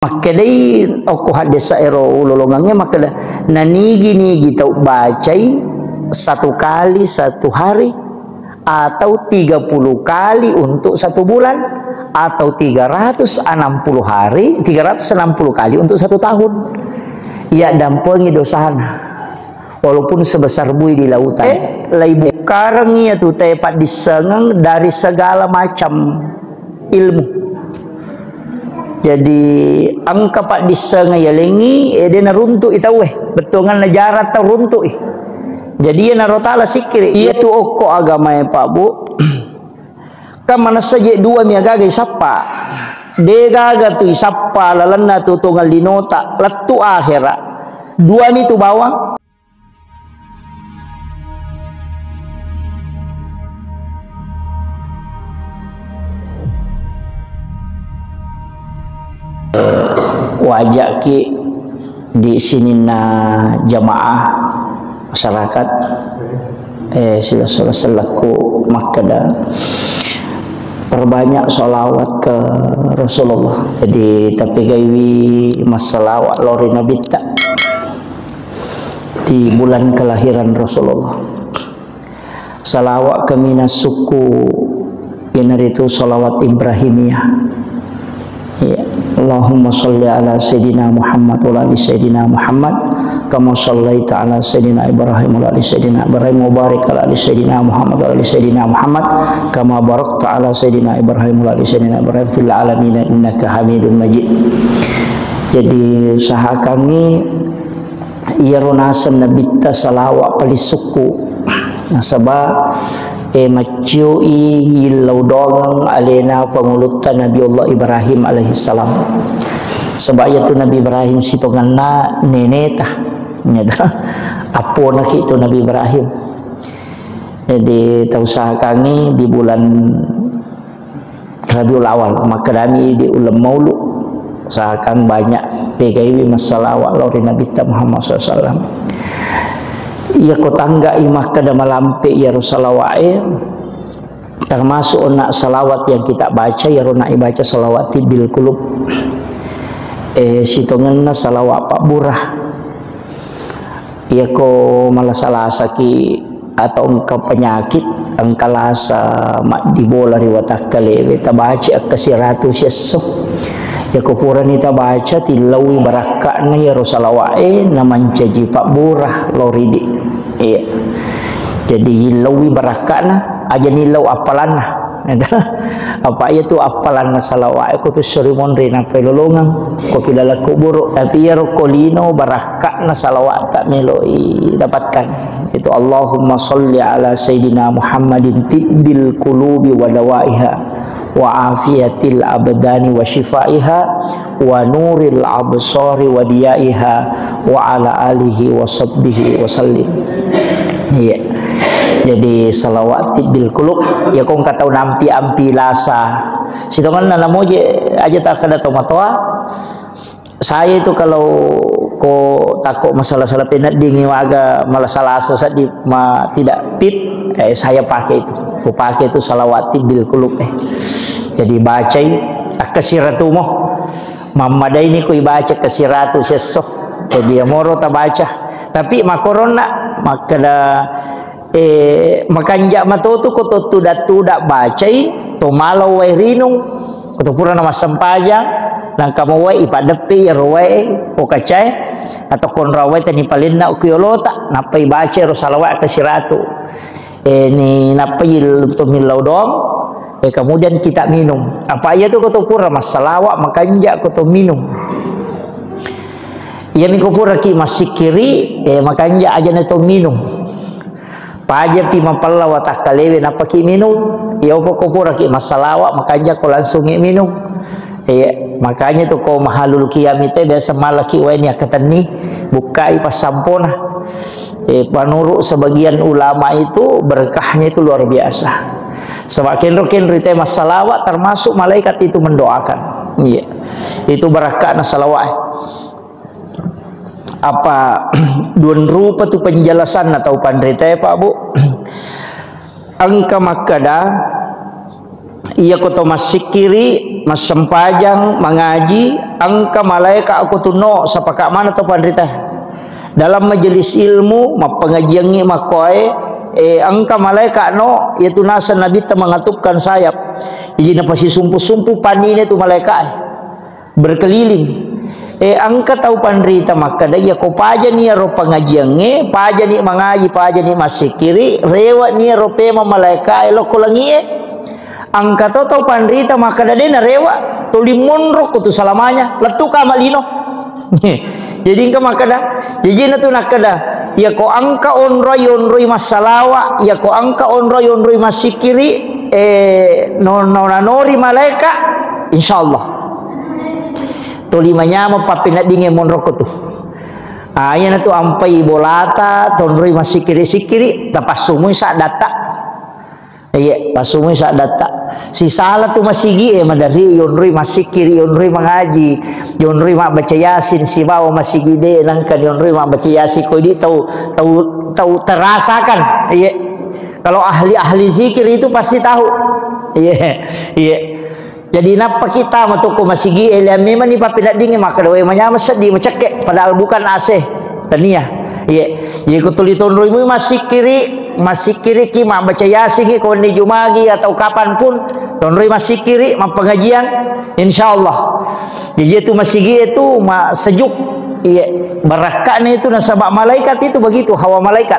Makadai aku hadis ero ulolongangnya makada nanigi tau bacai 1 kali 1 hari atau 30 kali untuk 1 bulan atau 360 hari 360 kali untuk 1 tahun. Ya dampengi dosana walaupun sebesar bui di lautan. Laibu karangnya tu tepat disengeng dari segala macam ilmu. Jadi angka pak disanga ya lengi dia naruntuk itau betongan najarat tau runtuk jadi ya narotala sikir iya tu oko agama ya pak bu kan mana saja 2 mia gaga isapa de gaga tu isapa lalana tu tongal dinota letu akhirat 2 mi tu bawang wajak ki di sini na jamaah masyarakat sila selaku makada perbanyak sholawat ke Rasulullah. Jadi tapi gaiwi masalawat lori nabi tak di bulan kelahiran Rasulullah salawat kemina suku itu sholawat Ibrahimiyah ya. Allahumma sholli ala Sayyidina Muhammad wa ala Sayyidina Muhammad kama shallaita ala Sayyidina Ibrahim wa ala Sayyidina Ibrahim wa barik ala Sayyidina Muhammad wa ala Sayyidina Muhammad kama barakta ala Sayyidina Ibrahim wa ala Sayyidina Ibrahim fil alamin innaka Hamidum Majid. Jadi usaha kami ia ronasan nabita salawat paling suku nasabah macioi hilaudong alena pengulutan Nabi Allah Ibrahim alaihissalam sebab itu Nabi Ibrahim sitonganna neneta nyata apa nak itu Nabi Ibrahim. Jadi tausaha kami di bulan Rabiul Awal maka kami di ulam maulud usahakan banyak PKIW masalah lori Nabi Muhammad SAW. Ya ko tangga imah kada malampe ya Rasulullah termasuk nak salawat yang kita baca ya rona baca salawat bil qulub sitonganna salawat pak burah ya ko malah salah saki atau engkau penyakit engkau lasa mak dibola riwatakale kita baca kasiratu sesok ya kupuran kita baca tilawi barakakna ya Rasulullah naman caji pak burah loridi iya jadi hilawi barakakna aja nilau apalana apa itu apalana salawat aku tu serimon rina pelolongan ko pilala kubur tapi ya rokolino barakakna salawat tak meloi dapatkan itu Allahumma sholli ala Sayyidina Muhammadin tibbil qulubi wa dawaiha wa afiyatil abdani wa shifaiha wa nuril absari wa diyaiha wa ala alihi wa sahbihi wa sallim. Iya. Jadi salawat bil qulub ya kong katau nampi ampi lasa sidongan na moje aja tak kada tomatoa saya itu kalau ko takut masalah-salah penat dingin waga malah salah sesat di tidak fit saya pakai itu ku pakai itu salawat bil qulub jadi bacai kasiratumo mamada ini ku baca kasiratu sesok jadi moro ta baca tapi makorona makada makanja mato tu koto tudak bacai to malau wai rinung koto pura nama sampaja nang kamu wai ipadepi roe pokacai atau kon rawe tani palinna ukiolota napai baca ro salawat kasiratu ni napai to milaudong kemudian kita minum apa ya tu koto pura masalawat makanja koto minum ya mi pura ki masikiri makanja aja neto minum paja pi mapalla wa takalewe napa ki minum ya opo ko pura ki masalawa makanya ko langsung minum makanya tu ko mahalul qiyamite biasa malaki wa ini akatani bukai pas sampona panurut sebagian ulama itu berkahnya itu luar biasa sebab kenro rite masalawat termasuk malaikat itu mendoakan iya itu barakah salawat apa dun rupa tu penjelasan atau pandrita Pak Bu angka makada ia koto masikiri mas sempajang mengaji angka malaika aku tuno sapaka mana to pandrita dalam majelis ilmu mapengajiangi makoe angka malaika no yaitu nasa nabi ta mengatupkan sayap jadi pasti sumpu-sumpu panine tu malaika berkeliling angka tahu pandrita maka daya ko paja ni ro pengajiange paja ni mengaji paja ni masikiri rewa ni ro pema malaika elok langie angka tahu pandrita maka dena rewa tuli monrok tu salamanya letu ka malino jadi engka makada jadi natu nakada ya ko angka onroi masalawa ya ko angka onroi masikiri nonori malaika insyaallah tuli manyama papina dinge monrok tu aya natu ampai bolata tonroi masikiri tapasumui sa data iya pasumui sa data si salah tu masigi madari yonrui masikiri yonrui mengaji yonrui mak baca yasin si bawa masigi de nangkan yonrui mak baca yasin kau di tahu terasakan iya kalau ahli zikir itu pasti tahu iya jadi napa kita matuko masigi memang ni papindak dingin maka dewe manyama sedih macekek padahal bukan asih tania iya kutuli tonrui masih kiri ki mak baca yasin ki kau ni jumagi atau kapanpun tonroi masih kiri mak pengajian insyaallah jadi itu masih itu mak sejuk iya barakahnya itu nasabak malaikat itu begitu hawa malaikat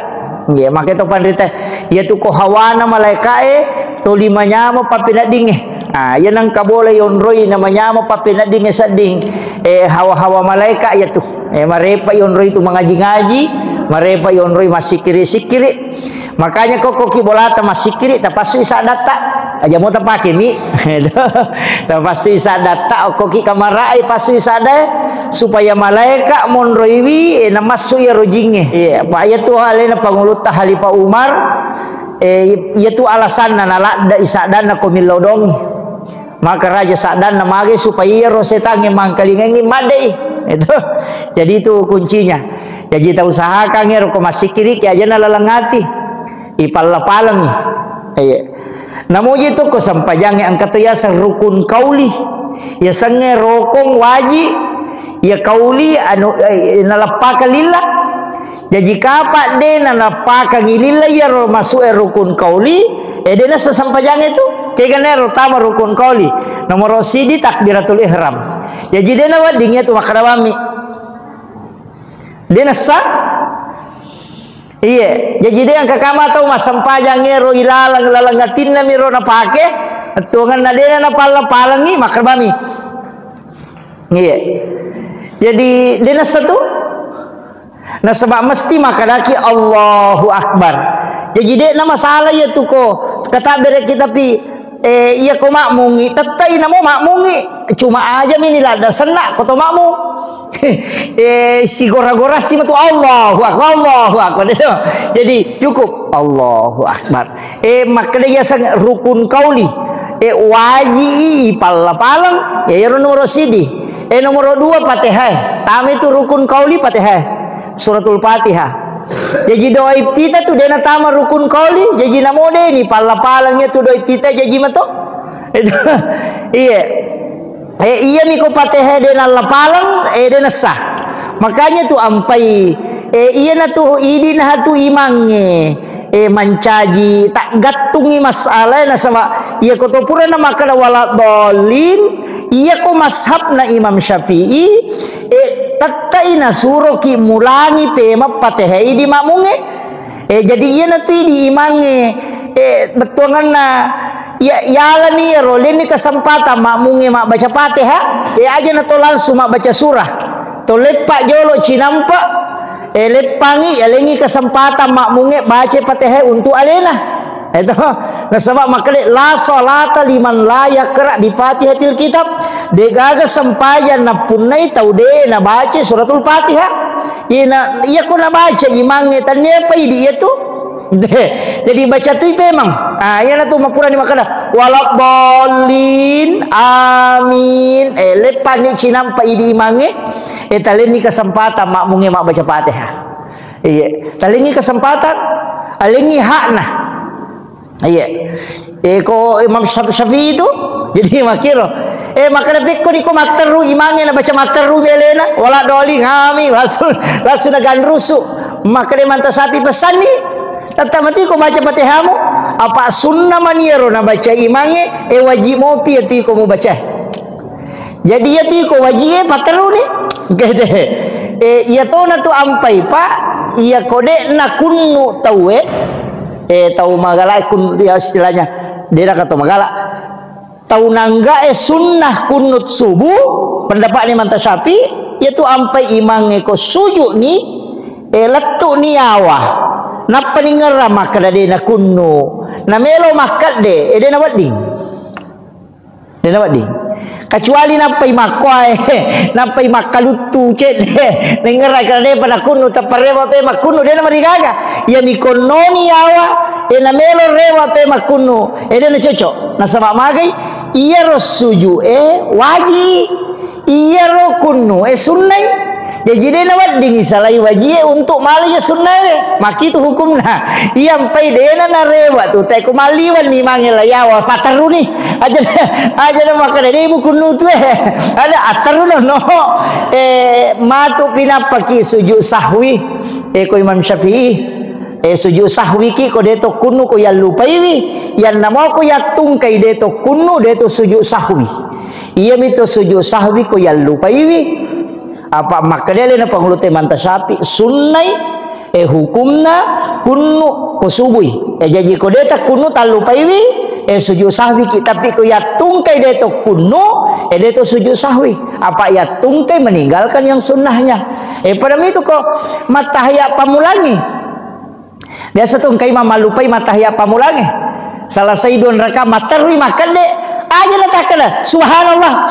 iya maka itu pandita yaitu ko hawana malaikat toli manyama papina dinge yan ang kabole yonroi namanya mo papina dinge sading hawa malaikat yaitu marepa yonroi itu mengaji-ngaji marepa yonroi masih kiri makanya kok kibolata masih kiri tapasu isa data aja mau tapake mi tapasu isa data koki kamarai pasu isa supaya malaika monroiwi namasu ya rojinge pa ayatu halena pangulut halifa Umar yaitu alasan nalada isa dana komilodongi maka raja sadan namage supaya rosetange mangkalingengi madei itu jadi itu kuncinya jadi kita usahakan ya roko masih kiri aja nalalangati ipal-palang iya namo itu ko sampajange angkat ya rukun kauli ya sange rokong waji ya kauli anu nalapaka lillah jadi kapak de nalapaka ngilillah ya masuk rukun kauli dena sampajange itu kegane utama rukun kauli nomor sidi takbiratul ihram jadi dena wadingnya tu makadawami dena sah iya jadi dia yang kakama tahu masam pajangnya ro ilalang ngatin na miro na pake tuangan na dia na palangi makarbami iya jadi dia na satu na sebab mesti makadaki Allahu Akbar jadi dia na masalah ya tu ko kata bere kita pi iya ko makmungi tetai namo makmungi cuma aja minilah ada senak ko to makmung si gora-gora si matu Allahu Akbar itu jadi cukup Allahu Akbar maka dia sang rukun kauli waji palang ya nomor sidi nomor 2 Fatihah tam itu rukun kauli Fatihah suratul Fatihah jadi doa ibtita tu dena tama rukun kauli jadi namode ni palangnya tu doa ibtita jadi mato itu iya ni ko Fatihah dena lapalang dena sah makanya tu ampai iya na tu idin hatu imange mancaji tak gatungi masalah na sama iya ko to pura na makala wala dolin iya ko mashab na Imam Syafi'i tatai na suro ki mulangi pema Fatihah di makmunge jadi iya nanti di imange betuangan na ya yala ni rolin ni kesempatan makmunge mak baca Fatihah aja na to langsung mak baca surah to lepak jolo cinampa lepangi ya lengi kesempatan makmunge baca Fatihah untuk alena itu nah sebab makanya la salata liman la yaqra bi Fatihatil kitab degaga sempayan na punai tau de na baca suratul Fatihah iya ko na baca imange tanya apa dia tu jadi baca tu memang ya na tu mapura ni makana walak bolin amin lepan ni cinam pa idi imange taleni kesempatan makmunge mak baca Fatihah iya taleni kesempatan alengi hakna iya Ko Imam Syafi'i itu jadi makiro maka dapat ko di ko materu imange na baca materu belena wala doli ngami lasun nagan rusu maka de manta sapi pesan ni tatamati ko baca Fatihahmu apa sunnah maniero na baca imange wajib mopi ti ko mo baca jadi ya ti ko wajib materu ni gede iya to na tu ampai pak iya kode na kunnu tawe tahu magala kun dia istilahnya dia kata magala tahu nangga sunnah kunut subuh pendapat ni manta Syafi yaitu ampai imange ko sujud ni letu ni awah napa ni ngera maka de na kunnu na melo makat de de na wading kecuali napai makwai napai makalutu cek de ngera kada de pada kunnu tapareva pe makunnu de na marigaga ya mikononi awa na melo rewa pe makunnu de na cocok na sama magai iya ro suju wajib iya ro kunnu sunnah jadi dia nak dingi salai wajib untuk mali ya sunnah maki tu hukumna iya ampai dena na rewa tu te ko mali wan ni mangela ya wa pataru ni aja maka de ibu kunnu tu ada ataru no matu pinapaki sujud sahwi ko Imam Syafi'i sujud sahwi ki ko deto kunnu ko ya lupai wi yang namo ko ya tungkai deto kunnu deto sujud sahwi iya mito sujud sahwi ko ya lupai wi apa makadele na panglute manta Syafi sunnai hukumna kunnu ko subuhi jadi ko deta kunnu tak lupai wi sujud sahwi ki tapi ko ya tungkai deto kunnu deto sujud sahwi apa ya tungkai meninggalkan yang sunnahnya pada itu ko matahya pamulangi biasa tuh kai mama lupai matahya pamulangi salah saidun raka matarwi makan de aja letakkan subhanallah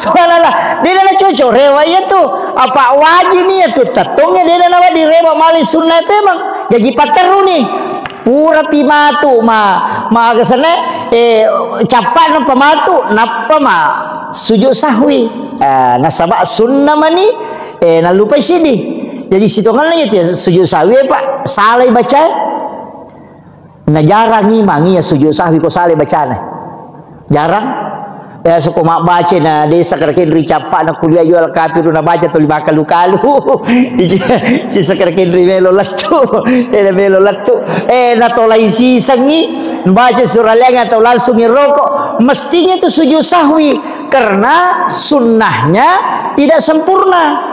dia dah cocok riwayat tu apa wajib ni tu tatungnya dia dah di rewa mali sunnah memang jadi pataru ni pura pimatu ma kesana capat napa matu napa ma sujud sahwi nasabak sunnah mani na lupai sini jadi situ kan lagi sujud sahwi pak salah baca na jarang ngimangi ya sujud sahwi ko salah bacana jarang ya suko mak baca na desa kerkin ri capak na kuliah jual kafir na baca tu lima kalu ci sekerkin ri melo latu na tolai si sangi baca surah lengan atau langsung ngerokok mestinya itu sujud sahwi karena sunnahnya tidak sempurna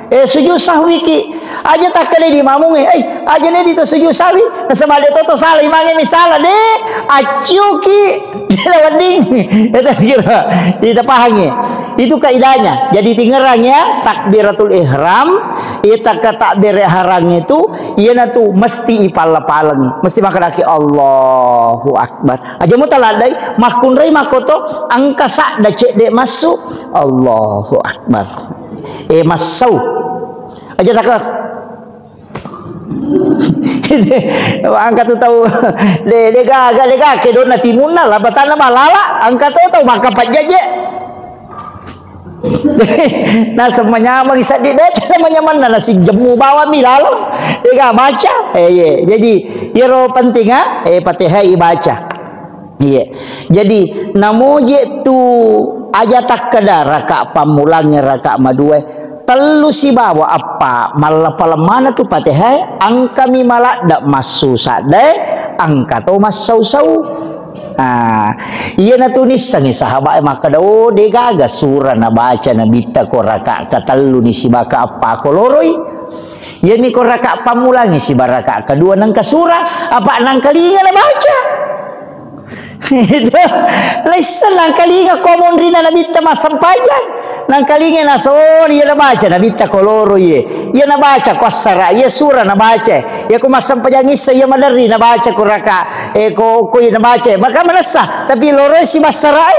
sujud sahwi ki aja tak kali di mamung aja ne di to sujud sahwi sama de to salah imange misala de acu ki dia wading eta kira tidak pahange itu kaidahnya jadi tingerangnya takbiratul ihram eta ka takbir ihram itu ieu tu mesti ipal-palangi mesti makaraki Allahu akbar aja mutaladai makun rai makoto angka sak da cek de masuk Allahu akbar masau aja tak angkat tu tahu de gaga ke dona timuna lah batana balala angkat tu tahu maka pajaje nah semuanya bang isa di det namanya mana nasi jemu bawa milalang dia baca jadi iro penting Fatihah baca jadi namoje tu aja tak kada raka pamulangnya raka madue telu si bawa apa malah palemana tu Fatihah angka mi malak dak masu sade angka tu masau-sau iya na tunis sangi sahabat maka do de gaga surah na baca na bita ko raka katelu ni si baka apa ko loroi iya ni ko raka pamulangi si baraka kedua nang ka surah apa nang kalinga na baca itu lesan nang kalinga komon rina na bita masampayan nang kalinga na so dia na baca na bita koloro ye na baca ko sara ye surah na baca ya ko masampayan isa ya madari na baca ko raka ko na baca maka manasa tapi loro si basara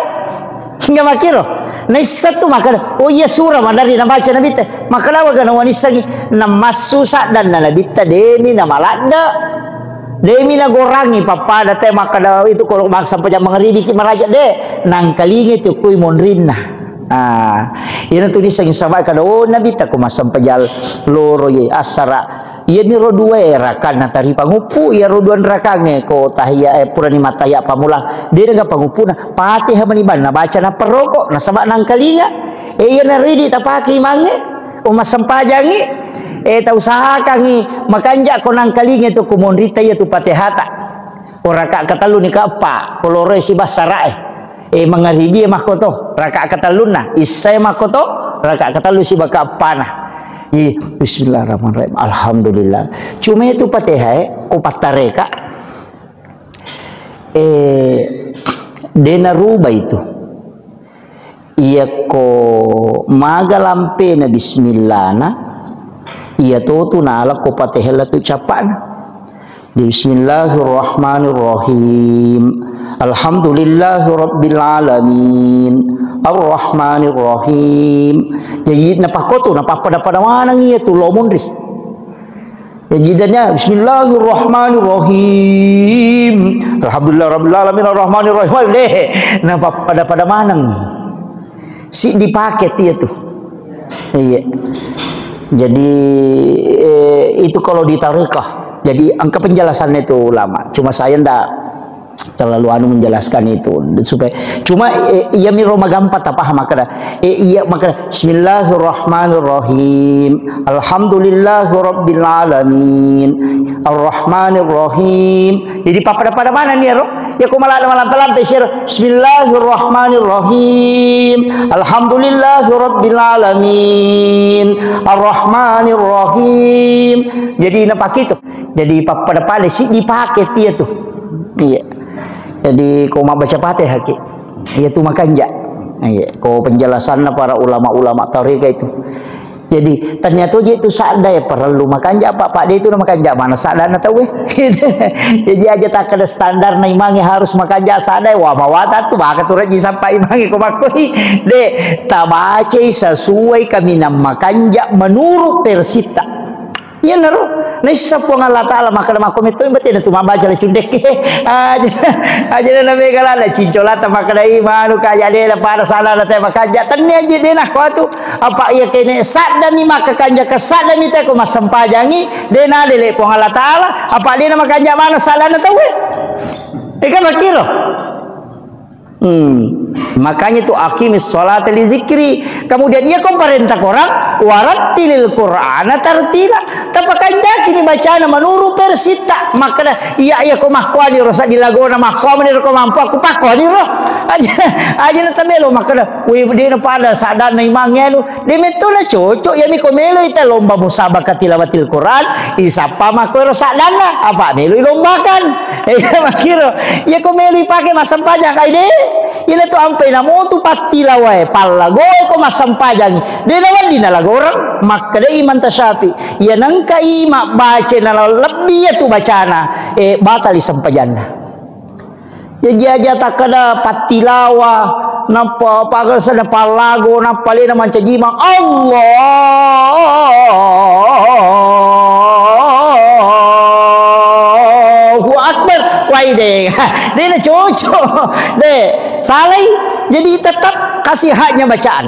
hingga makiro na isa tu maka iya surah madari na baca na bita maka lawa kana wanisa na masusa dan na bita demi na malada demi na gorangi papada te maka itu kalau maksa pajak mengeribi ki maraja de nang kalinga tu kuy monrinna ina tulis sang sama kada nabi ta ko masam pajal loro ye asara ia mi rodua rakan na tari pangupu ia roduan rakange ko tahia purani mataya pamulang dia dengan pangupu na Fatihah maniban na baca na perokok na sabak nang kalinga ia na ridi tapaki mange umas sampajangi ta usahakangi makanja ko nang kalinga tu kumonrita ia tu Fatihata raka katalu ni kapa kolore si basarae mangaribi makoto raka kataluna isai makoto raka katalu si baka panah. Bismillahirrahmanirrahim. Alhamdulillah. Cuma itu Fatihah ko patareka dena ruba itu. Ia ko magalampe na bismillah na ia to tunala ko Fatihah la tu capana. Bismillahirrahmanirrahim. Alhamdulillahirabbil alamin. Ar-Rahmanir-Rahim. Jadi napakoto napapada mana ngiya tu lomondri. Jadi danya Bismillahirrahmanirrahim. Alhamdulillahirabbil alamin ar-Rahmanir-Rahim. Deh napapada mana si dipakai dia tu. Iya. Jadi itu kalau di tarekah. Jadi angka penjelasannya itu lama. Cuma saya ndak terlalu menjelaskan itu supaya cuma ia mi roma gampat apa makna ia makna Bismillahirrahmanirrahim Alhamdulillahirabbil alamin Ar-Rahmanir-Rahim. Jadi pada mana nih ro ya ko malam pesir Bismillahirrahmanirrahim Alhamdulillahirabbil alamin Ar-Rahmanir-Rahim. Jadi napak itu jadi pada si dipakai dia tuh. Iya. Jadi kau mau baca Fatihah ki, itu makanja. Kau penjelasan para ulama-ulama tarekat itu. Jadi ternyata itu sadai perlu makanja pak dia itu nama makanja mana sadana tahu Jadi aja tak ada standar na imangi harus makanja sadai wah mawata tu bahkan tu raji sampai imangi kau makoi de tabace sesuai kami nama makanja menurut persita. Ya naru, nisa po Allah Taala maka nama komito imbati na tumabaca la cundek aja na megala la cincolata maka dai manu kaya de la para sala na tema kanja tanni aja de na ko tu apa ia kene sadda mi maka kanja ka sadda mi te ko masampajangi de na de le po Allah Taala apa de na makanja mana sala na tawe ikan makiro. Makanya itu akimis sholat li zikri. Kemudian ia komparenta korang warattilil Qur'ana tartila. Tapakanja kini bacaan menurut persita. Maka iya ko mahkwani rosa dilagona mahkwani ro mampu aku pakoni ro. Aja na tamelo maka we dina pada sadana imangenu dimetuna cocok ya mi komelo ita lomba musabaqah tilawatil Qur'an isapa mako ro sadana apa melu lombakan. Makiro ya komelo ipake masampajang kaide ila tu ampai namo tu patila wae palagoy ko masampajang dinawan dinalagorang maka dai iman tasyafi ya nangka ima baca na lebih tu bacana batali sampajanna ya jaja takada patilawa napa pagal sana palago napa le naman cajima Allahu akbar waide dia cocok deh salai jadi tetap kasih haknya bacaan.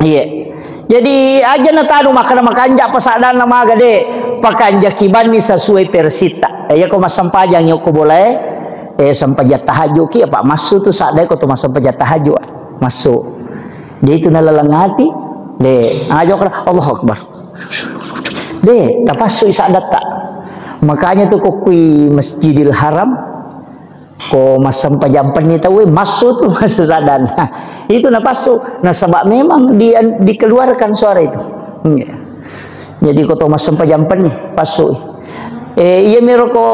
Iya. Jadi aja na tanu makanja pasadana maga de pakanja kibani sesuai persita. Ya ko masampajang yo ko boleh sampajat tahajud ki apa masuk tu sadai ko tu masampajat tahajud masuk. Dia itu nalalangati de aja ko Allahu akbar. De tapasu sadat tak. Makanya tu ko kui Masjidil Haram ko masampajampan ni tahu masuk tu masuk sadan itu na pasuk na sebab memang dikeluarkan suara itu jadi ko to masampajampan ni pasuk iya miro ko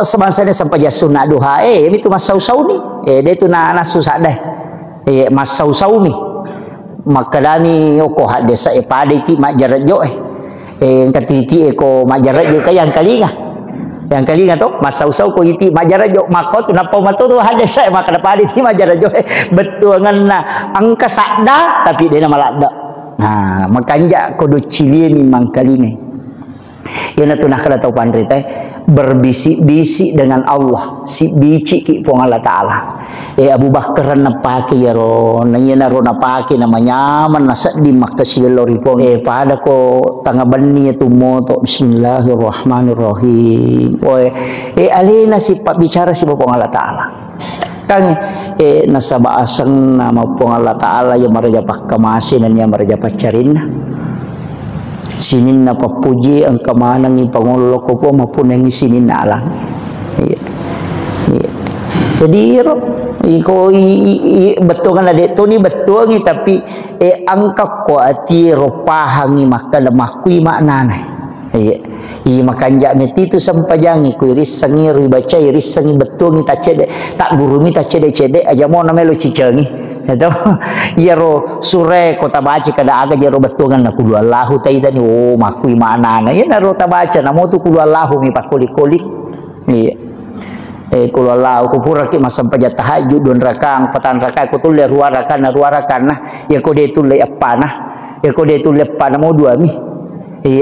semansane sampajasunna duha itu masau-sau ni dia tu na nasu sadai masau-sau ni makadani ko hadesa pada ti majarat jo katiti ko majarat jo kayang kalinga yang kali ngato masau-sau ko iti majarajo makot napa mato tu hades saya maka dapat iti majarajo betul ngana angka sakda tapi dia nama lakda nah makanya kodo cilie memang kali ni Yana tu nak kada tahu pandai teh berbisik-bisik dengan Allah, si bici ki pong Allah Taala. Abu Bakar napaki ya ro, nanya ro napaki namanya man nasak di Makkah silori pong. Pada ko tangga bani tu moto Bismillahirrahmanirrahim. Alina si pak bicara si pong Allah Taala. Kang nasaba asang nama pong Allah Taala yang maraja pakamasin dan yang maraja pacarin. Sinin na papuji ang kamanang ipangulo ko po mapun ang sinin na alang. Jadi iko betul kan ada tu ni betul ni tapi angka ko ati ropahangi makalamah makna na. Makan jak meti tu sampajangi ku iris sangi ribaca iris sangi betul ni tak cedek tak guru mi tak cedek aja mau namelo cicengi. Itu ya ro sure kota baca kada aga jero betungan na kudu Allahu taida ni makui mana na ya ro ta baca namo tu kudu Allahu mi pakulik-kulik iya kudu Allahu ku pura ki masam paja tahajud don rakang patan rakang ku tu le ruarakan nah ya ko de tu le apa nah ya ko de tu le apa namo dua mi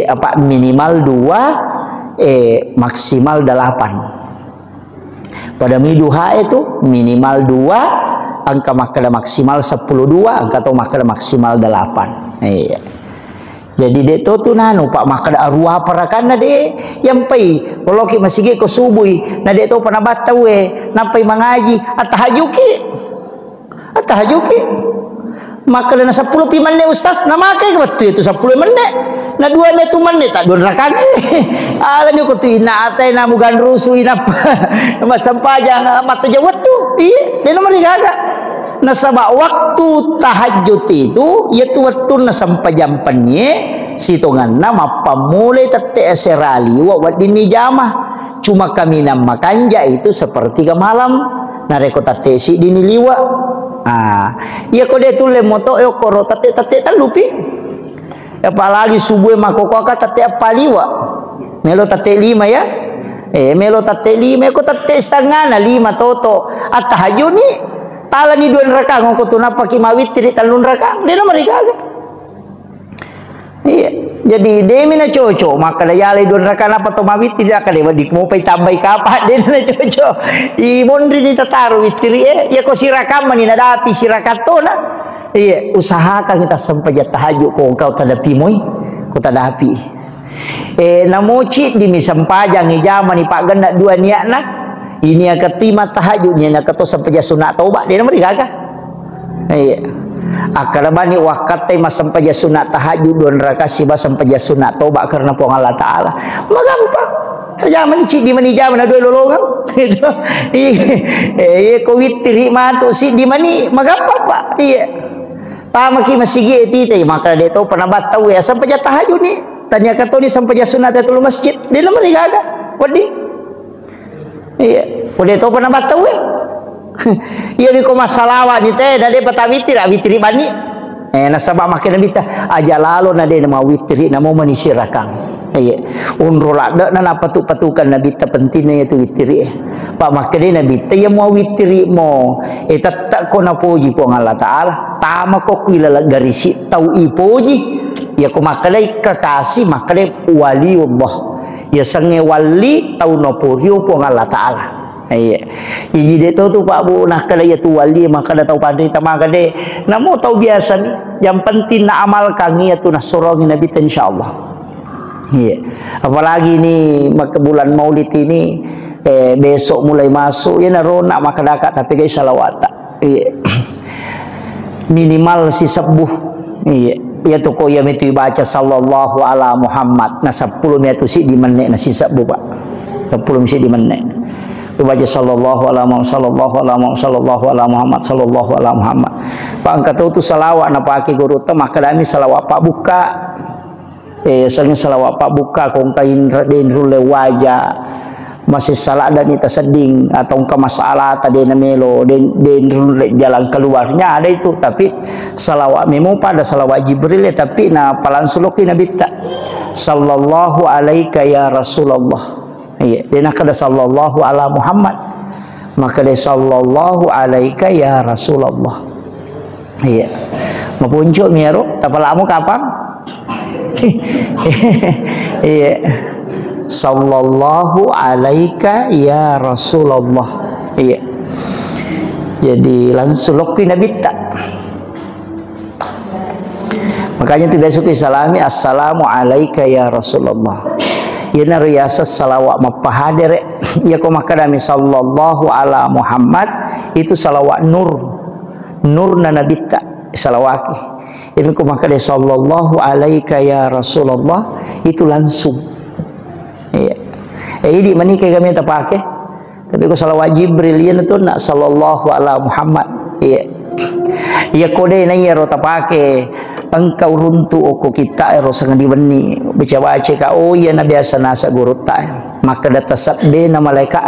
apa minimal 2 maksimal 8 pada mi duha itu minimal 2 angka makada maksimal 10-2 angka atau makada maksimal 8 iya jadi de tu nanu pak makada arwah parakana de yang pai kalau ki masih ke subuh na de tu pana batawe napai mangaji atahajuki makada na 10 pi menit ustaz na make betul itu 10 menit na 2 menit tak don rakan ala ni ko tu ina atay na mugan rusu ina masampajang mata jawat tu iya de nomor gaga nasaba waktu tahajud itu yaitu waktu na sampai jam penye sitongan nama pamulai tete serali wa wadini jamah cuma kami nama kanja itu seperti ke malam nareko tete si dini liwa iya kode tu le moto koro tete talupi apalagi subuh makoko ka tete apa liwa melo tete 5 ya melo tete 5 ko tete setengah na 5 toto at tahajud ni tala ni 2 rakaat ngoko tu napa ki mawit ti talun rakaat de nomor gaga iya jadi de mina coco maka da yale 2 rakaat apa to mawit ti ka de wadik mo pay tambay kapat de na coco I mondri ni tataru witri ya ko sirakam ni nadapi sirakat to na iya usahakan kita sampai tahajud ko engkau tadapi moy ko tadapi namoci di misampajang ni jaman ni pak ganda 2 niat na ini yang ketima tahajud ni nak keto sampai sunat taubat dia nama digaga iya akalabani wakate mas sampai sunat tahajud 2 rakaat siba sampai sunat taubat karena pong Allah Taala magampang zaman ni di mani zaman ada lolongan iya ko witri matu si di mani magampang pak iya tamaki masih gitu maka dia tahu pernah tahu ya sampai tahajud ni tanya keto ni sampai sunat atul masjid dia nama digaga wadi iya, udah tahu pernah batu iya ni ko masalah ni teh dade pata witri bani nasabah makin bita aja lalu nade nama witri namo manisirakan iya unrola dak na patukan nabi ta pentingnya itu witri pak makin nabi teh yang mau witri mo tak ko na puji po Allah Taala tama ko kuila garisi tau ipoji ya ko makalai kekasih makalai wali Allah ya sange wali tau noporio po Allah Taala iya jadi itu tu pak bu nak kada ya tu wali maka da tau pandai tamaga de namo tau biasa ni yang penting na amalkan ya tu nasorong nabi insyaallah iya apalagi ni maka bulan Maulid ini besok mulai masuk ya narona maka dakat tapi guys salawat iya minimal si sebuh iya ya tu ko ya metu baca sallallahu ala Muhammad na 10 metu si di menit na sisa bu pak 10 si di menit tu baca sallallahu ala Muhammad sallallahu ala Muhammad pak angkat tu salawat na paki guru ta maka dami salawat pak buka sering salawat pak buka kong kain den rule wajah masih salah dan ita seding atau ke masalah tadi namelo den jalan keluarnya ada itu tapi salawat memo pada salawat Jibril tapi na palansuloki nabi ta sallallahu alaika ya Rasulullah iya dia kada sallallahu ala Muhammad maka dia sallallahu alaika ya Rasulullah iya mapunjuk miaro tapalamu kapan iya sallallahu alaika ya Rasulullah. Iya. Jadi langsung lokui Nabi tak. Makanya tu biasa kita salami assalamu alaika ya Rasulullah. Ya nariyasa salawat mapahadir ya ko makadami sallallahu ala Muhammad itu salawat nur na Nabi tak salawaki. Ini ko makadami sallallahu alaika ya Rasulullah itu langsung. Iya. Ini manika kami tak pakai. Tapi ko salawat Jibril ya tu nak sallallahu ala Muhammad. Iya. Ya kode na ya ro tak pakai. Engkau runtu oko kita ero sangat diweni baca-baca ka oh ya na biasa nasa guru ta maka data sabde na malaikat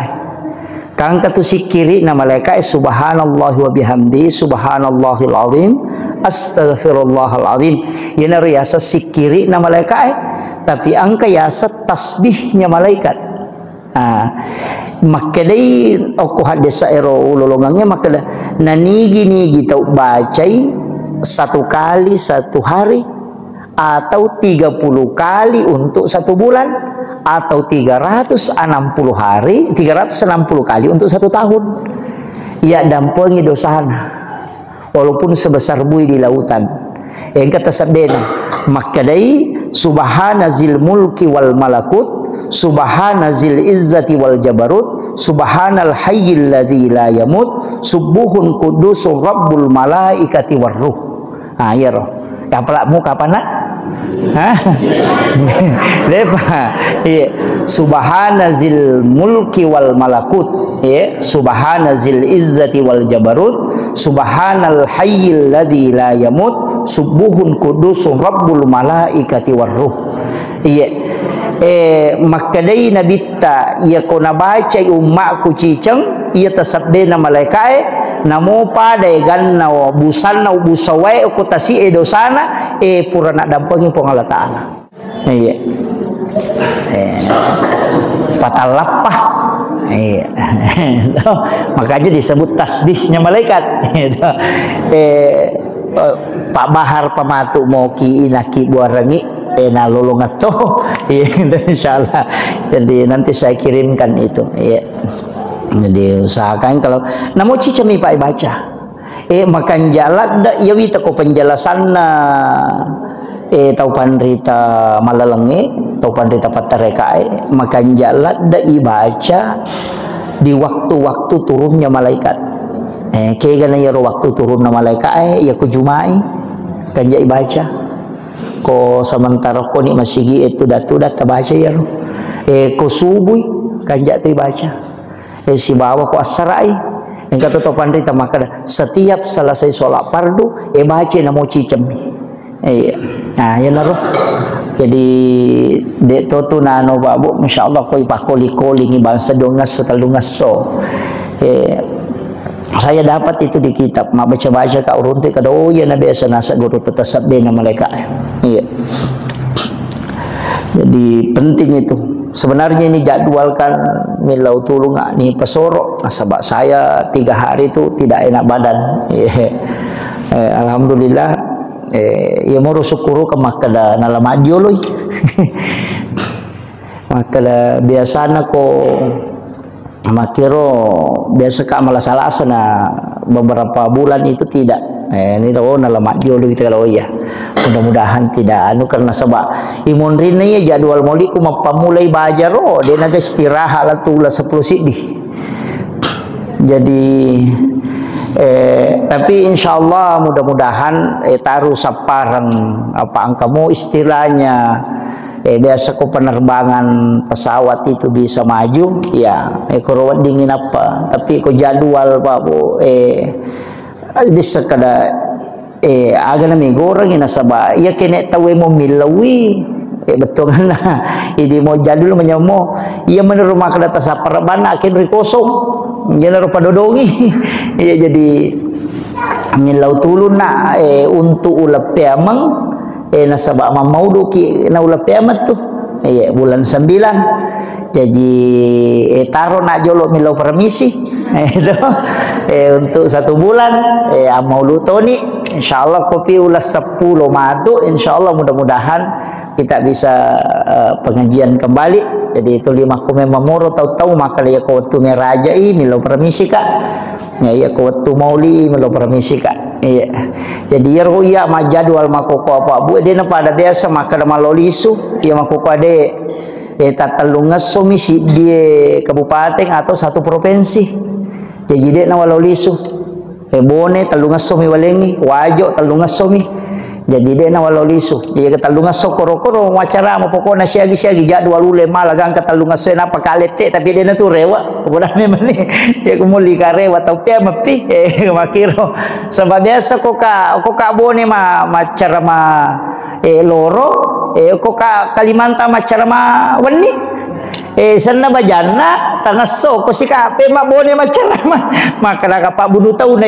kang katu sikiri na malaikat subhanallahi wa bihamdi subhanallahil azim astaghfirullahal azim ya na riasa sikiri na malaikat tapi angka yasa tasbihnya malaikat maka dai oko hadisa ero ululungangnya maka nanigi tau bacai 1 kali 1 hari atau 30 kali untuk 1 bulan atau 360 hari 360 kali untuk 1 tahun ya dampengi dosana walaupun sebesar buih di lautan yang kata sabdena makadai subhanazil mulki wal malakut subhanazil izzati wal jabarut subhanal hayyil ladzi la yamut subuhun qudusur rabbul malaikati war ruh. Ya roh. Kapalak muka apa nak? Lepa. Iya. Subhanazil mulki wal malakut. Iya. Subhanazil izzati wal jabarut. Subhanal hayyil ladzi la yamut. Subuhun qudusur rabbul malaikati war ruh. Iya. Makadai nabita ia kona baca ummakku cicang ia tasabdena malaikat namo pada ganna busanna busawai ko tasi dosana purana dampangi pong Allah Taala. Iya. Patalapah. Iya. Makanya disebut tasbihnya malaikat. Pak Bahar pamatu moki inaki buarangi na lolongat toh insyaallah. Jadi nanti saya kirimkan itu ya. Jadi usahakan kalau namo cicami pak baca makan jalan da yawi tako penjelasan na tau pandrita malalengi tau pandrita patareka makan jalan da ibaca di waktu-waktu turunnya malaikat kaya gana ya waktu turunnya malaikat ya ku jumai kan ja ibaca ko sementara ko ni masigi itu datu baca ya ko subuh kan ja tu baca si bawa ko asarai yang kata to pandrita maka setiap selesai sholat fardu baca namo cicem nah ya naruh jadi dek to nano babu masyaallah ko ipakoli-koli ni bangsa dongas setalungas so saya dapat itu di kitab mak baca-baca ka urunti kada oh ya nabi nasa guru tetasabbe na malaikat iya. Jadi penting itu. Sebenarnya ini jadwalkan milau tulung ni pesoro sebab saya 3 hari itu tidak enak badan. Alhamdulillah ya mau syukuru ke makada nalamadio loy. Makada biasana ko makiro biasa ka malasalasa na beberapa bulan itu tidak ini tahu nalamadio loy kita kalau ya. Mudah-mudahan tidak karena sebab imun rina ya jadwal mauli ku mapamulai bajar dia naga istirahat lah tu 10 sidih jadi tapi insyaallah mudah-mudahan taruh saparang apa angkamu istilahnya biasa ku penerbangan pesawat itu bisa maju ya kurang dingin apa tapi ku jadwal babu di sekada aga na migorang inasaba iya kene tawe mo milawi betul na idi mo jadul menyamo iya menerima kada sa parabana akin rikosong iya na padodongi iya jadi milaw tulun na untuk ulap piamang nasaba mamaudo ki na ulap piamat tu bulan 9 jadi taro na jolo milaw permisi itu untuk 1 bulan mau lutoni insyaallah kopi ulas 10 madu insyaallah mudah-mudahan kita bisa pengajian kembali. Jadi itu 5 kume mamuro tahu-tahu maka ya ko tu merajai milo permisi kak. Ya ko tu mauli milo permisi kak. Iya. Jadi ya ruya ma jadwal makoko apa bu dia na pada biasa maka da malolisu ya makoko ade tatalungas somisi di kabupaten atau satu provinsi. Jadi dia na walolisu. Bone talungas somi walengi, wajo talungas somi. Jadi dia na walolisu. Jadi katalungas so koro-koro wacara mo pokona siagi-siagi jadwal ule malagang katalungas so na pakalete tapi dia na tu rewa. Kemudian memang ni ya kumuli ka rewa tau pia mapi makiro. Sebab biasa ko ka bone macara loro ko ka Kalimantan macara wani. Sana bajana tangaso ko si kape mabone macarama maka nakapa bunuh tahu na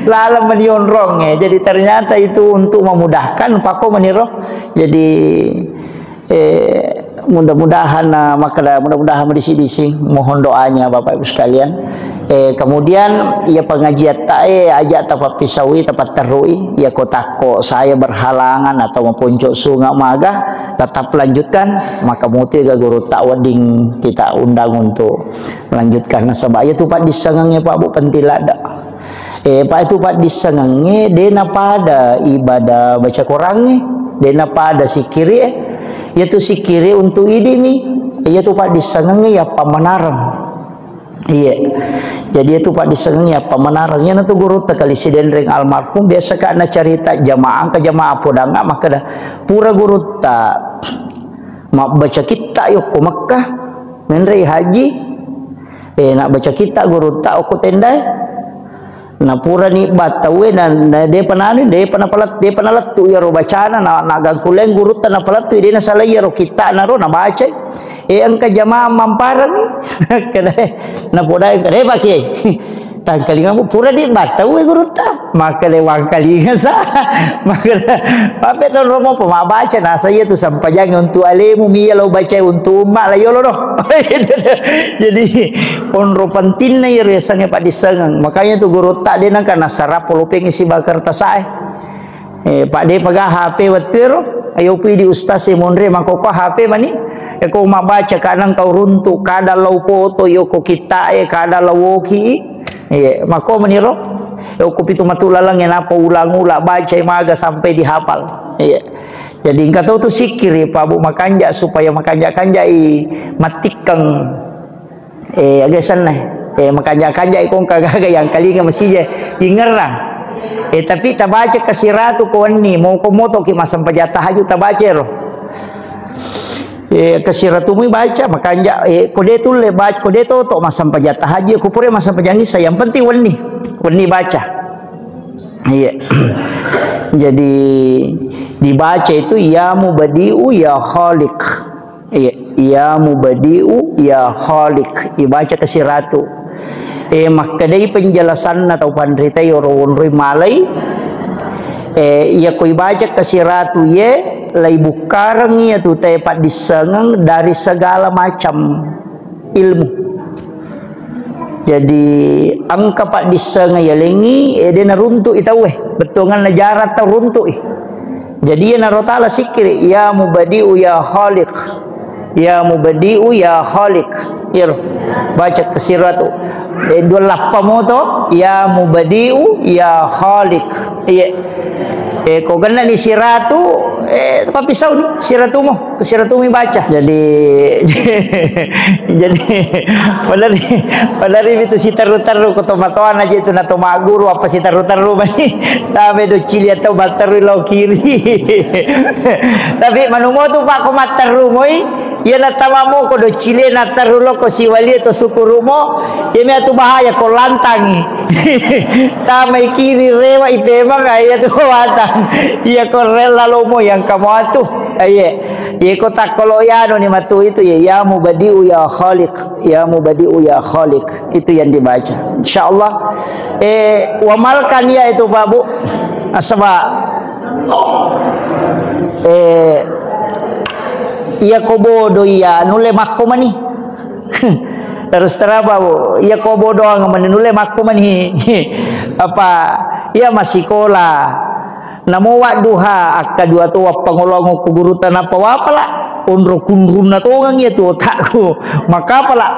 lalam menionrong jadi ternyata itu untuk memudahkan pako meniro jadi mudah-mudahan mudah-mudahan disi mohon doanya Bapak Ibu sekalian. Kemudian ya pengajian ajak tapat pisawi tapat terui ya kotako saya berhalangan atau mempuncuk sungai magah tetap lanjutkan maka muti ga guru tak wading kita undang untuk melanjutkan nasabah ya tu pak disengangnya Pak Bu pentilada Pak itu pak disengangnya dena pada ibadah baca Qurannya dena pada sikiri yaitu sikiri untuk ini nih yaitu pak disengangnya ya pamanarang. Iya, jadi itu pak disengnya pemenarangnya nanti guru tekali sidenreng almarhum biasa karena cerita jamaah ke jamaah podanga maka dah pura guru tak mak baca kita yuk ke Mekah menrei haji nak baca kita guru tak aku tendai na pura ni batawe dan dia pernah letu ya ro bacana na gangkuleng guru ta na palatu dia na salah ya ro kita na ro na baca angka jamaah mamparang kada na podai kada ba kiai tangkalinga mo pura di batawe guru ta maka lewang kalinga sa maka pape to romo pemabaca na saya tu sampajang untuk alemu mi lo baca untuk umat la yolo doh jadi konro pentinna ya resangnya pak disengang makanya tu guru tak dia nang kana sarap polopeng isi bakar tasae pak de pagah HP watero ayo pi di ustaz monre makoko HP mani ko mabaca kanang kau runtuk kada lau foto yo ko kita kada lau woki mako meniro yo ko pitu matulalang yang apa ulang-ulang baca maga sampai dihafal jadi engkau tahu tu sikir Pak Bu makanja supaya makanja matikang agak sana makanja ikong kagaga yang kalinya masih ingerang tapi tabaca kasiratu ko ni mau ko moto ki masam pajatah haju tabaca ro kasiratumu baca makanya kode tu le baca kode tu tok masam pajatah haji aku pure masam pajangi saya yang penting wani baca iya jadi dibaca itu ya mubadiu ya khaliq iya ya mubadiu ya khaliq dibaca kasiratu makadai penjelasan atau pandrita yorun malai ya koi baca kasiratu ye lai bukarang ya tu tepat disengang dari segala macam ilmu. Jadi angka pak disengang ya lengi dia naruntuk itau betongan najarat tau runtuk jadi ya narotala sikir ya mubadiu ya khaliq ya mubadiu ya khaliq ya baca kasiratu dua lappa moto ya mubadiu ya khaliq iya kau kena ni siratu tapi pisau ni siratumu baca jadi pada itu si taru-taru kotomatoan aja itu nato maguru apa si taru-taru mani tabe do cili atau bataru lo kiri tapi manumo tu pak komataru moi ya natamamu ko do cili nataru lo ko siwali to sukurumo ya me atu bahaya ko lantangi tamai kiri rewa ipema kaya tu watang ya ko rela lomo yang kamu atuh kota koloyano ni matu itu ya mubadiu ya khaliq ya mubadiu ya khaliq itu yang dibaca insyaallah wamalkan ya itu Pak Bu asaba iya kobodo iya nule makko mani terus terapa Bu iya kobodo ang nule makko mani apa iya masih sekolah namo wa duha akka dua tua pangolong ku gurutan apa wapala unro kunrun na tongang ya tu otakku maka pala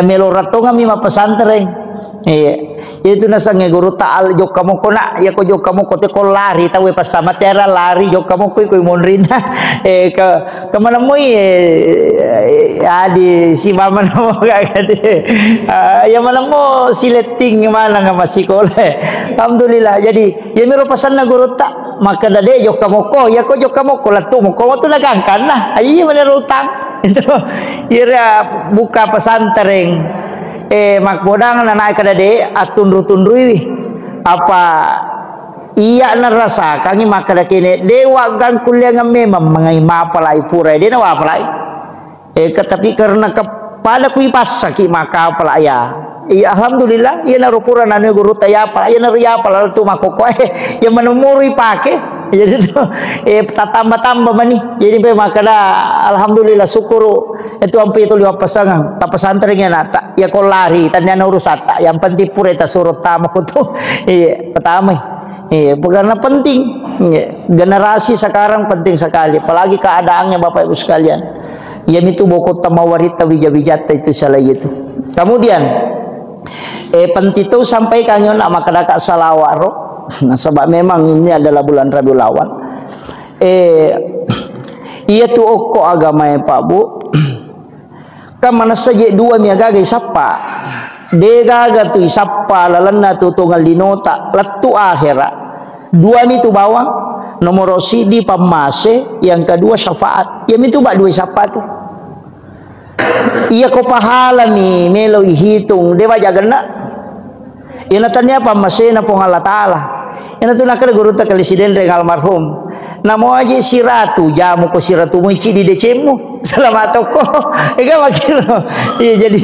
melo ratonga mi pesantren itu nasang guru taal jok kamu kona ya ko jok kamu kote ko lari tahu pas sama tiara lari jok kamu ko monrina ke mana mo di si mama mo kagade ya mana mo sileting mana nga masikole alhamdulillah jadi ya mero pasan na guru ta maka dade jok kamu ko ya ko jok kamu ko latu mo ko tu nagangkan na ayi mana rutang itu ira buka pesantren makbodang na naik kadade atundru-tundrui apa iya narasa kangi makada kene dewa gang kuliah memang mengai mapalai pura dia nawa palai tapi karena kepala kui pas saki maka palai iya alhamdulillah iya narupura nanu guru taya pala iya naria pala tu makoko ya menemuri pake jadi itu tambah mani jadi be makada alhamdulillah syukur itu ampe itu liwat pasangan pesantrennya nata ya kau lari tanya urusata yang penting pura eta surut tamak itu pertama karena penting generasi sekarang penting sekali apalagi keadaannya Bapak Ibu sekalian ya itu bokot tamawarita wijawijata itu salah itu kemudian penting itu sampai kanyon makada kak salawaro. Nah, sebab memang ini adalah bulan Rabiul Awal. Iya tu oko agama ya Pak Bu. Kamana saja dua miagaga sapa. Degaga tu sapa lalana tu tunggal dinota latu akhira. Dua mi tu bawang nomor sidi pamase yang kedua syafaat. Ya mi tu bak dua sapa tu. Iya ko pahala ni melo hitung dewa jagana. Ina tanya pamase na pong Allah Taala. Ina tu nakal guru ta kalesiden reng almarhum. Namo aja si ratu jamu ko si ratu muci di decemu. Selamat toko. Ega makiro. Iya jadi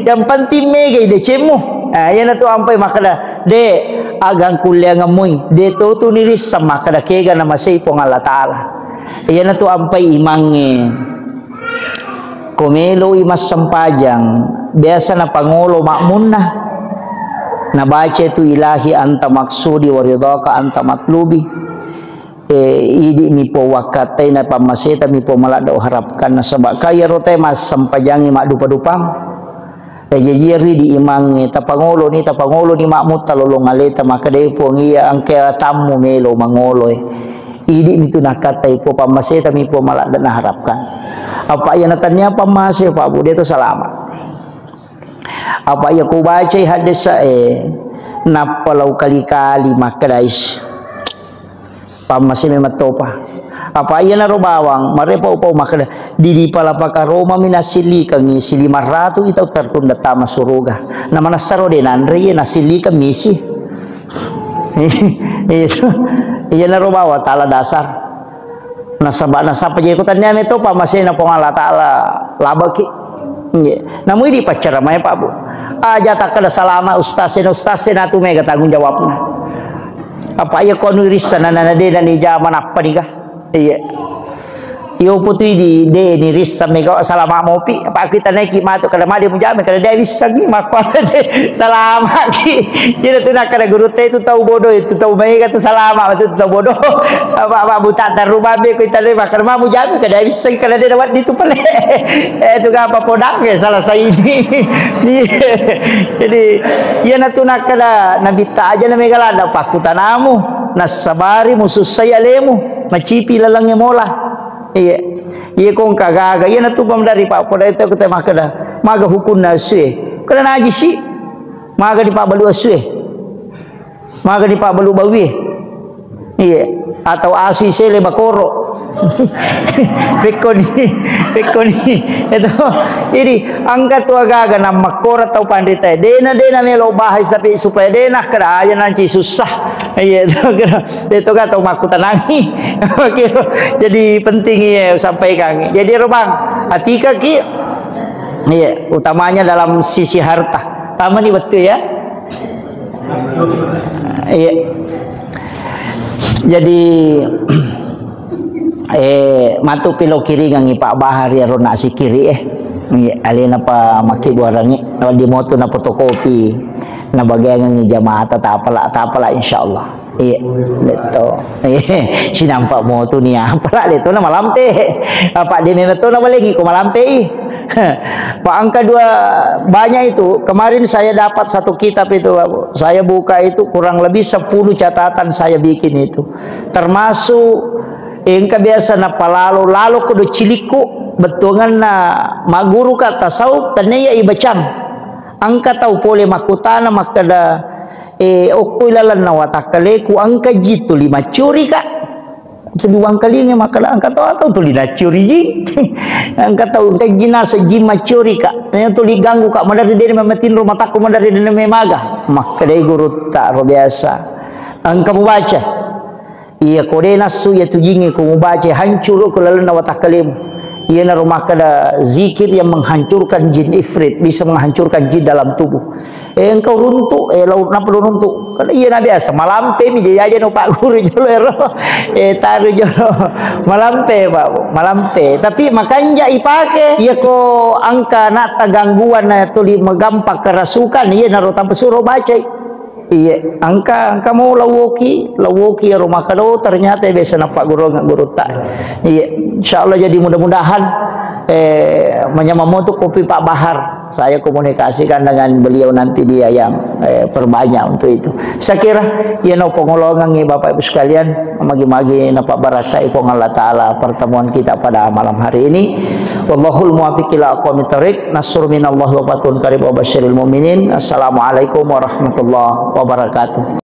yang penting mega decemu. Ina tu ampai makada de agang kuliah ngamui. De tu niris sama kada kega nama sei pong Allah Taala. Ina tu ampai imange. Komelo imas sempajang biasa na pangolo makmunna. Nabaca itu ilahi anta maksudi waridaka anta matlubi idi mi po wakatai na pamaseta mi po malada harapkan na sabak kaya rote mas sampajangi mak dupa-dupang jejeri di imangi tapangolo ni makmut talolong aleta maka dai po ngiya ang kaya tamu melo mangolo idi mi tu nakatai po pamaseta mi po malada na harapkan apa yan natanya pamase Pak Bu dia tu salamat apa ya ku baca hadis napalau kali-kali makadais pamasi mematopa apa iya naro bawang marepa upau makada di palapaka Roma minasili kangi sili maratu itau tertunda tama suruga nama nasaro de nandri nasili misi itu iya naro bawa tala dasar nasaba ikutannya itu pamasi na pongala taala labaki namun ini pacara maya Pak Bu aja tak ada salama ustasen atu mega tanggung jawabnya apa ya konu risan nana de dan di zaman apa nih kah iya yo putih di de ni risan mega salama mopi apa kita naik matu kada madi mujame kada dia bisa ni makwa salama ki jadi tu nak kada guru teh itu tahu bodoh itu tahu mega tu salama itu tahu bodoh apa buta terubah be kita le makan ma mujame kada bisa kada dia dapat itu pale itu apa podang ya salah saya ini jadi ya natu nak kada nabi ta aja na mega lada pakutanamu nasabari musus saya lemu macipi lalangnya mola iya kong kagaga iya na tupam dari Pak Poda itu kita makada maga hukun na sue kada naji si maga di Pak Balu asue maga di Pak Balu bawi iya atau asui sele bakoro pekoni itu ini angkat tu agaga na makora tau pandita dena melo bahas tapi supaya dena kada aja nanti susah iya itu kan tau makutan nangi jadi penting ya sampaikan jadi robang atika ki iya utamanya dalam sisi harta taman ini betul ya iya jadi matu pilo kiri ngangi Pak Bahar ya rona si kiri alina pa maki buarangi di moto na fotokopi na bagay ngangi jamaah ta apala insyaallah Iya, itu. Si nampak mo tu ni apa lah itu nama lampe. Pak dia memang tu nama lagi ko malampe. Pak angka 2 banyak itu. Kemarin saya dapat satu kitab itu, saya buka itu kurang lebih 10 catatan saya bikin itu. Termasuk engka biasa na palalo kudu ciliku betungan na maguru ka tasawuf tanaya ibacam. Angka tahu pole makutana makada okulalan na watakale ku angka jitu 5 curi kak seduang kalinya makala angka tahu tu lina curi ji angka tahu angka jinasa jima curi kak nya tu liganggu kak madari dia mematin rumah takku madari dia memaga makala guru tak biasa angka membaca iya kode nasu ya tu jingi ku membaca hancur okulalan na watakale ia na rumah kada zikir yang menghancurkan jin ifrit, bisa menghancurkan jin dalam tubuh. Engkau runtuk, laut napa runtuk? Kada iya na biasa malampe mi jaja no Pak Guru jolo taru jolo malampe Pak, malampe. Tapi makanya ipake ia ko angka nak gangguan na tuli megampak kerasukan ia na tanpa suruh baca. Iya, angka mau lawoki rumah kado ternyata biasa nampak guru tak. Iya, insyaallah jadi mudah-mudahan menyamamu tu kopi Pak Bahar. Saya komunikasikan dengan beliau nanti dia yang perbanyak untuk itu. Saya kira ya no pengolongan Bapak Ibu sekalian, magi-magi napa baraka ipong Allah taala pertemuan kita pada malam hari ini. Wallahul muwaffiq ila aqwamit thoriq. Nasrun minallahi wa fatun qarib wa basyiril mu'minin. Assalamualaikum warahmatullahi wabarakatuh.